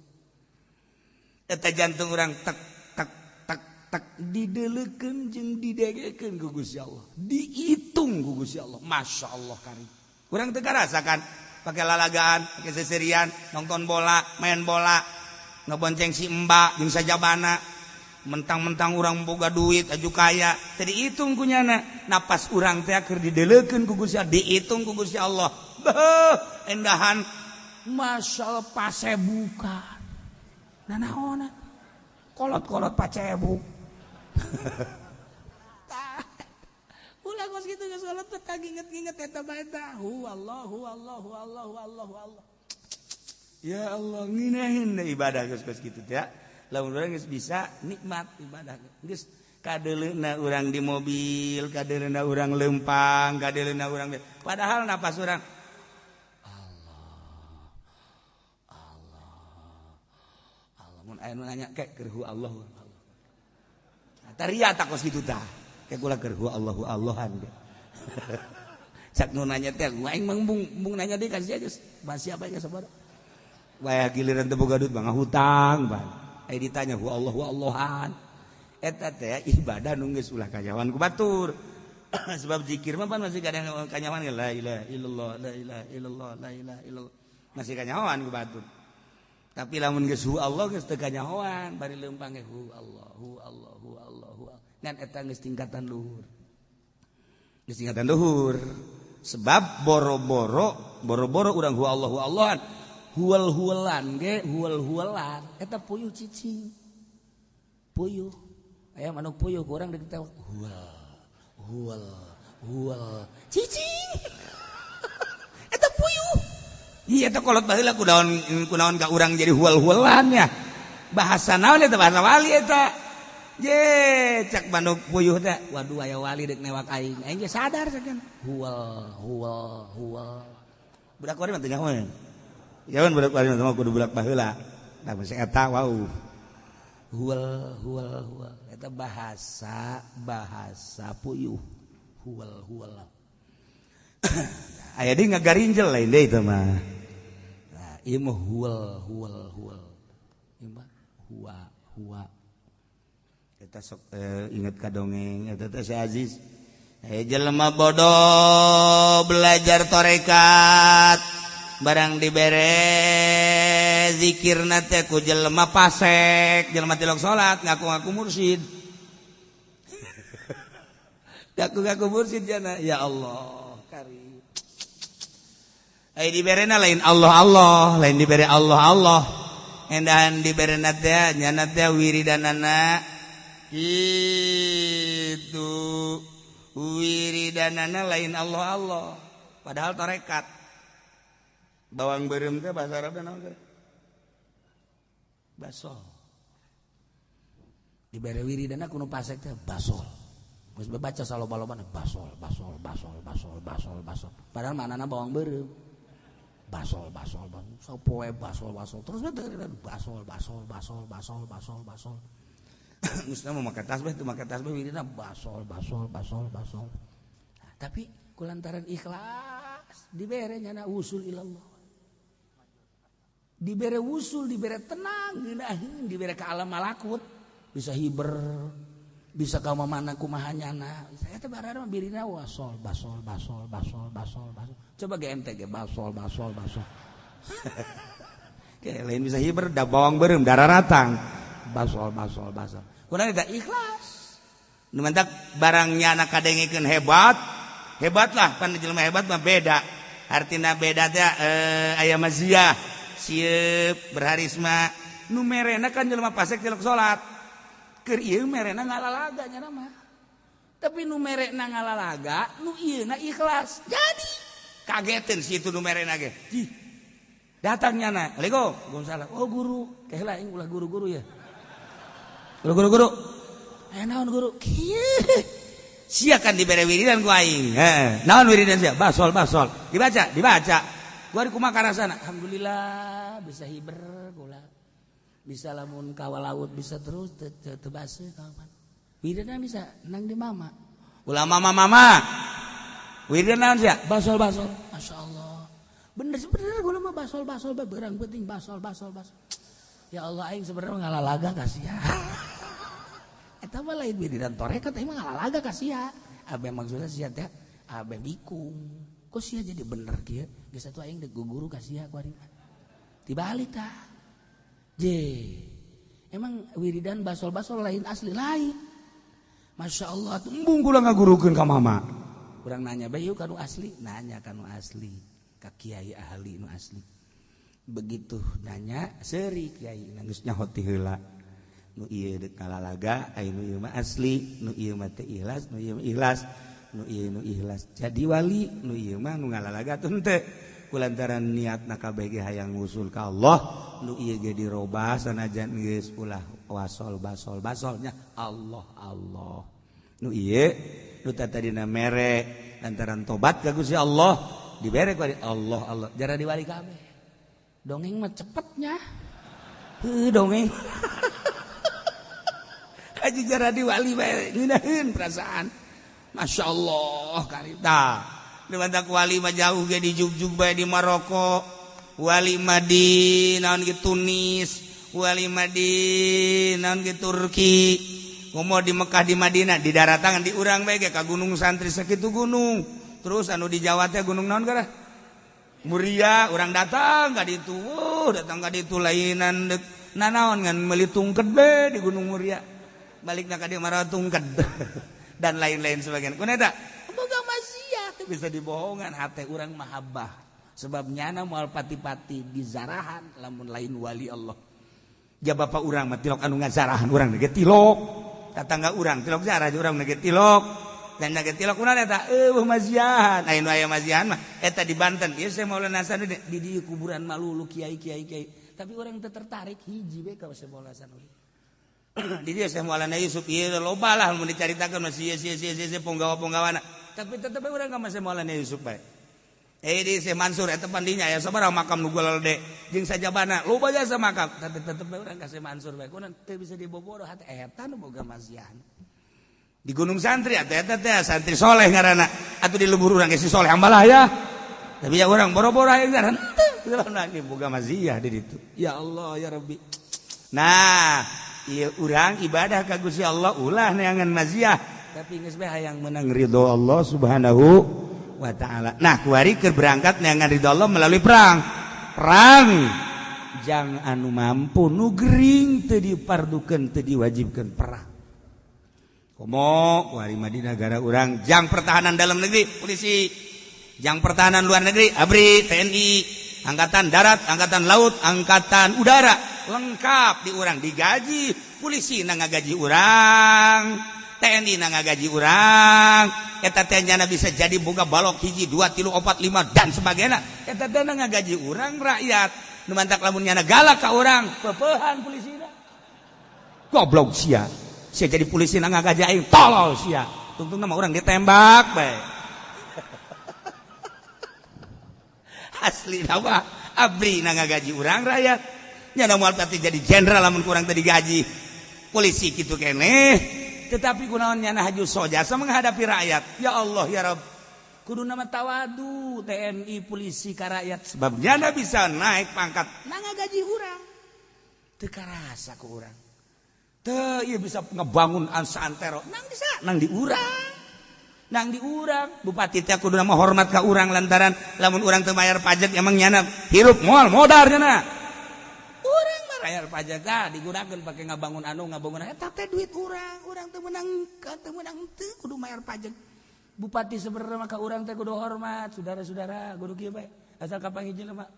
Eta jantung orang tek tek tek tek dideleukeun jeung didengekeun ku Gusti Allah. Dihitung ku Gusti Allah. Masya Allah karim. Urang teu ngarasakan pake lalagaan, pake seserian, nonton bola, main bola, ngebonceng si Mbak jeung sajabana, mentang-mentang urang boga duit aju kaya tadi hitung kunyana napas urang teh keur didelekeun ku Gusti Allah dihitung ku Gusti Allah beuh endahan masyaallah pasebukan nah naon kolot-kolot pacebuk ulah kos kitu geus salat teh inget-inget eta bae tah Allahu Allah ya Allah nginahin ibadah geus kitu teh lamun urang geus bisa nikmat ibadah geus kadeleuna urang di mobil kadeleuna urang leumpang kadeleuna urang padahal napas urang Allah mun aya nu nanya ke keur Allah tariya tak kos kitu tah ke kula keur Allahan cak nu nanya teh aing mung nanya deui ka sia geus masih apa geus sabaraha waya giliran teu boga duit mah ngahutang bae ai ditanya Allahan eta teh ibadah nu geus ulah kanyawan ku batur sebab zikir mah pan masih kadang kanyawan la ilaha illallah la ilaha illallah la ilaha illallah masih kanyawan ku batur tapi lamun geus Allah geus teu kanyawan bari leumpang ge Allah ngan eta geus tingkatan luhur sebab boro-boro urang Allahan huwal-huwalan ge huwal-huwalan eta puyuh cicing puyuh aya manuk puyuh urang deuk teh huwal cicing eta puyuh ieu eta kolot baheula kunaon ka urang jadi huwal-huwalan nya bahasa naon eta bahasa wali eta ye cak manuk puyuh teh waduh aya wali deuk newak aing ge sadar sakeun huwal budak wari mah teu nyaho yaun budak wali mah kudu budak baheula da masih eta wau huwal eta bahasa puyuh huwal aya deui ngagarinjel lain deui teh mah nah ieu mah huwal ieu mah huwa eta sok inget ka dongeng eta teh si Aziz jelema bodoh belajar tarekat barang dibere zikirna teh ku jelema pasek jelema tilok salat ngaku-ngaku mursyid ngaku-ngaku mursyid jana ya Allah karim ai diberena lain Allah lain dibere Allah endahan diberena teh nyana teh wiridanana itu wiridanana lain Allah padahal tarekat bawang beureum teh bahasa Arabna naon teh basol dibere wiridana kuno pasek teh basol geus baca saloba-loba basol padahal manana bawang beureum basol sapoe basol terus basol Musna mau makan tasbih tuh makan tasbih wirina basol. Nah, tapi kulantaran ikhlas dibere nyana usul ilallah. Dibere usul, dibere tenang, dibere ke alam malakut, bisa hiber, bisa ka mana kumaha nyana. Saya teh barara birina wasol basol. Coba GMT basol. Kayak lain bisa hiber da bawang beureum dararatang. Basol. Kurang tidak ikhlas. Numantak barangnya anak kadengikeun hebat lah pan jelema hebat mah beda. Artina beda teh aya maziyah sieup berharisma. Nu merena kan jelema pasek tilok salat. Keur ieu merena ngalalaga nya mah. Tapi nu merena ngalalaga, nu ieuna ikhlas. Jadi kageteun situ nu merena ge. Datangnya na, Assalamualaikum. Salah. Oh guru, kaheula aing ulah guru-guru ya. Guru. Naon guru? Sia kan dibere wiridan ku aing. Naon wiridan sia? Basol. Dibaca. Gua kumaha karasana? Alhamdulillah bisa hiber kula. Bisa lamun ka laut bisa terus teu baseuh kawan. Wiridan bisa nang di mama. Ulah mama. Wiridan naon sia? Basol. Masyaallah. Bener gula mah basol beurang penting basol. Ya Allah aing sebenarnya ngalalaga kasihan. Eta mah lain wiridan tarekat aing mah ngalalaga kasihan. Abe maksudna sia teh abe bikung. Kok sia jadi bener kieu? Geus atuh aing deuk guru kasihan ku ari. Tibalik tah. emang wiridan basol-basol lain asli lain. Masya Allah tuh embung kula ngagurukeun ka mama. Urang nanya bae yuk kanu asli, nanya kanu asli ka kiai ahli nu asli. Begitu nanya seuri kiai geus nyaho ti heula. Nu ieu deuk kalalaga, aya nu ieu mah asli, nu ieu mah teu ikhlas, nu ieu ikhlas, nu ieu nu ikhlas. Jadi wali, nu ieu mah nu ngalalaga teu henteu. Kulantaran niatna kabeh ge hayang ngusul ka Allah, nu ieu ge dirobah sanajan geus ulah wasol basol-basolnya Allah Allah. Nu ieu nu tadina mere lantaran tobat ka Gusti Allah, dibere ku Allah Allah. Jara diwali kabeh. Dongeng mah cepetnya. Dongeng. Haji jara diwali bae ngeunaheun perasaan. Masya Allah karita. Di mantak wali mah jauh ge di jugjug bae di Maroko. Wali mah di naon ge Tunis, wali mah di naon ge Turki. Komo di Mekah di Madinah di daratangan di urang bae ge ka gunung santri sakitu gunung. Terus anu di Jawa teh gunung naon gara? Muria, orang datang ka ditu. Datang ka ditu lainan nanaon ngan meuli tungked bae di Gunung Muria. Balikna ka dieu marawa tungked. Dan lain-lain sebagainya. Kunaeta? Boga maksiat bisa dibohongan hate urang mahabbah. Sebab nyana moal pati-pati dizarahan lamun lain wali Allah. Ja bapak urang mah tilok anu ngazarahan urang ge tilok. Tatangga urang tilok zarah urang ge tilok. Dan nage tilok kunaon eta? Mazian. Aya nu aya mazian mah eta di Banten. Ieu Syekh Maulana Hasanuddin di dieu kuburan malulu kiai. Tapi urang teu tertarik hiji we ka Syekh Maulana Hasanuddin. Di dieu Syekh Maulana Yusuf ieu loba lah mun dicaritakeun mah sia punggawa-punggawana. Tapi tetep urang ka Syekh Maulana Yusuf bae. Di Syekh Mansur eta pandinya aya sabaraha makam nu golode jeung sajabana loba jasa makam. Tapi tetep urang ka Syekh Mansur bae. Kunaon teu bisa dibobodo hate eta nu boga mazian. Di Gunung Santri eta teh santri soleh ngaranna atuh di lembur urang ge si soleh ambalah ya tapi ya urang boro-boro aya ngaran teu nangge boga maziah di ditu ya Allah ya Rabbi. Nah ieu urang ibadah ka Gusti Allah ulah neangan maziah tapi geus bae hayang menang ridho Allah Subhanahu wa taala. Nah kuari keur berangkat neangan ridho Allah melalui perang jang anu mampu nu gering teu dipardukeun teu diwajibkeun perang. Komo wali Madinah negara urang jang pertahanan dalam negeri polisi, jang pertahanan luar negeri ABRI, TNI, angkatan darat, angkatan laut, angkatan udara lengkap di urang digaji polisi na ngagaji urang, TNI na ngagaji urang, eta teh nyana bisa jadi boga balok hiji 2 3 4 5 dan sebagainya. Eta teh na ngagaji urang rakyat nu mantak lamun nyana galak ka urang peupehan polisina. Goblok sia. Sia jadi polisi na ngagaji aing tolol sia. Tungtung nama orang ditembak bae. Asli nama ABRI na ngagaji urang rakyat. Nya moal tadi jadi jenderal lamun kurang tadi gaji. Polisi kitu keneh. Tetapi kunaon nyana haju sojasa menghadapi rakyat. Ya Allah ya Rabb. Kudu nama tawadu TNI polisi ka rakyat sebab nyana bisa naik pangkat na ngagaji urang. Teu karasa ku urang. Teu ieu bisa ngebangun santero nang bisa nang di urang bupati teh kudu mah hormat ka urang lantaran lamun urang teu mayar pajak emang nyana hirup moal modar cenah urang mah bayar pajak digunakeun pake ngabangun eta teh duit urang teu meunang teu kudu mayar pajak bupati sebenarnya mah ka urang teh kudu hormat saudara-saudara kudu kieu bae asal kapangijil mah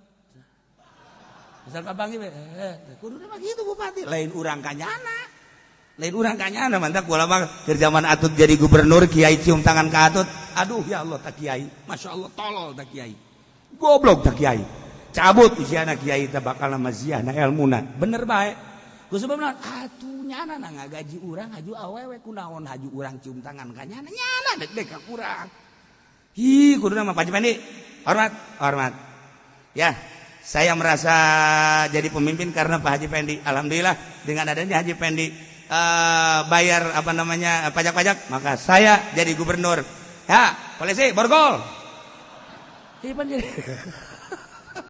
asal kapangi bae kudu mah kitu bupati lain urang kanyana lain urang kanyana mantap kula mah keur zaman Atut jadi gubernur kiai cium tangan ka Atut aduh ya Allah tak kiai Masya Allah tolol tak kiai goblok tak kiai cabut usiana kiai teh bakal maziah na elmuna bener bae ku sebab naon atuh nyana na ngagaji urang haju awewe kunaon haju urang cium tangan ka nyana deg-deg ka urang hi kudu mah Pak Haji Pendi hormat ya saya merasa jadi pemimpin karena Pak Haji Pendi alhamdulillah dengan adanya Haji Pendi bayar pajak-pajak maka saya jadi gubernur ya polisi borgol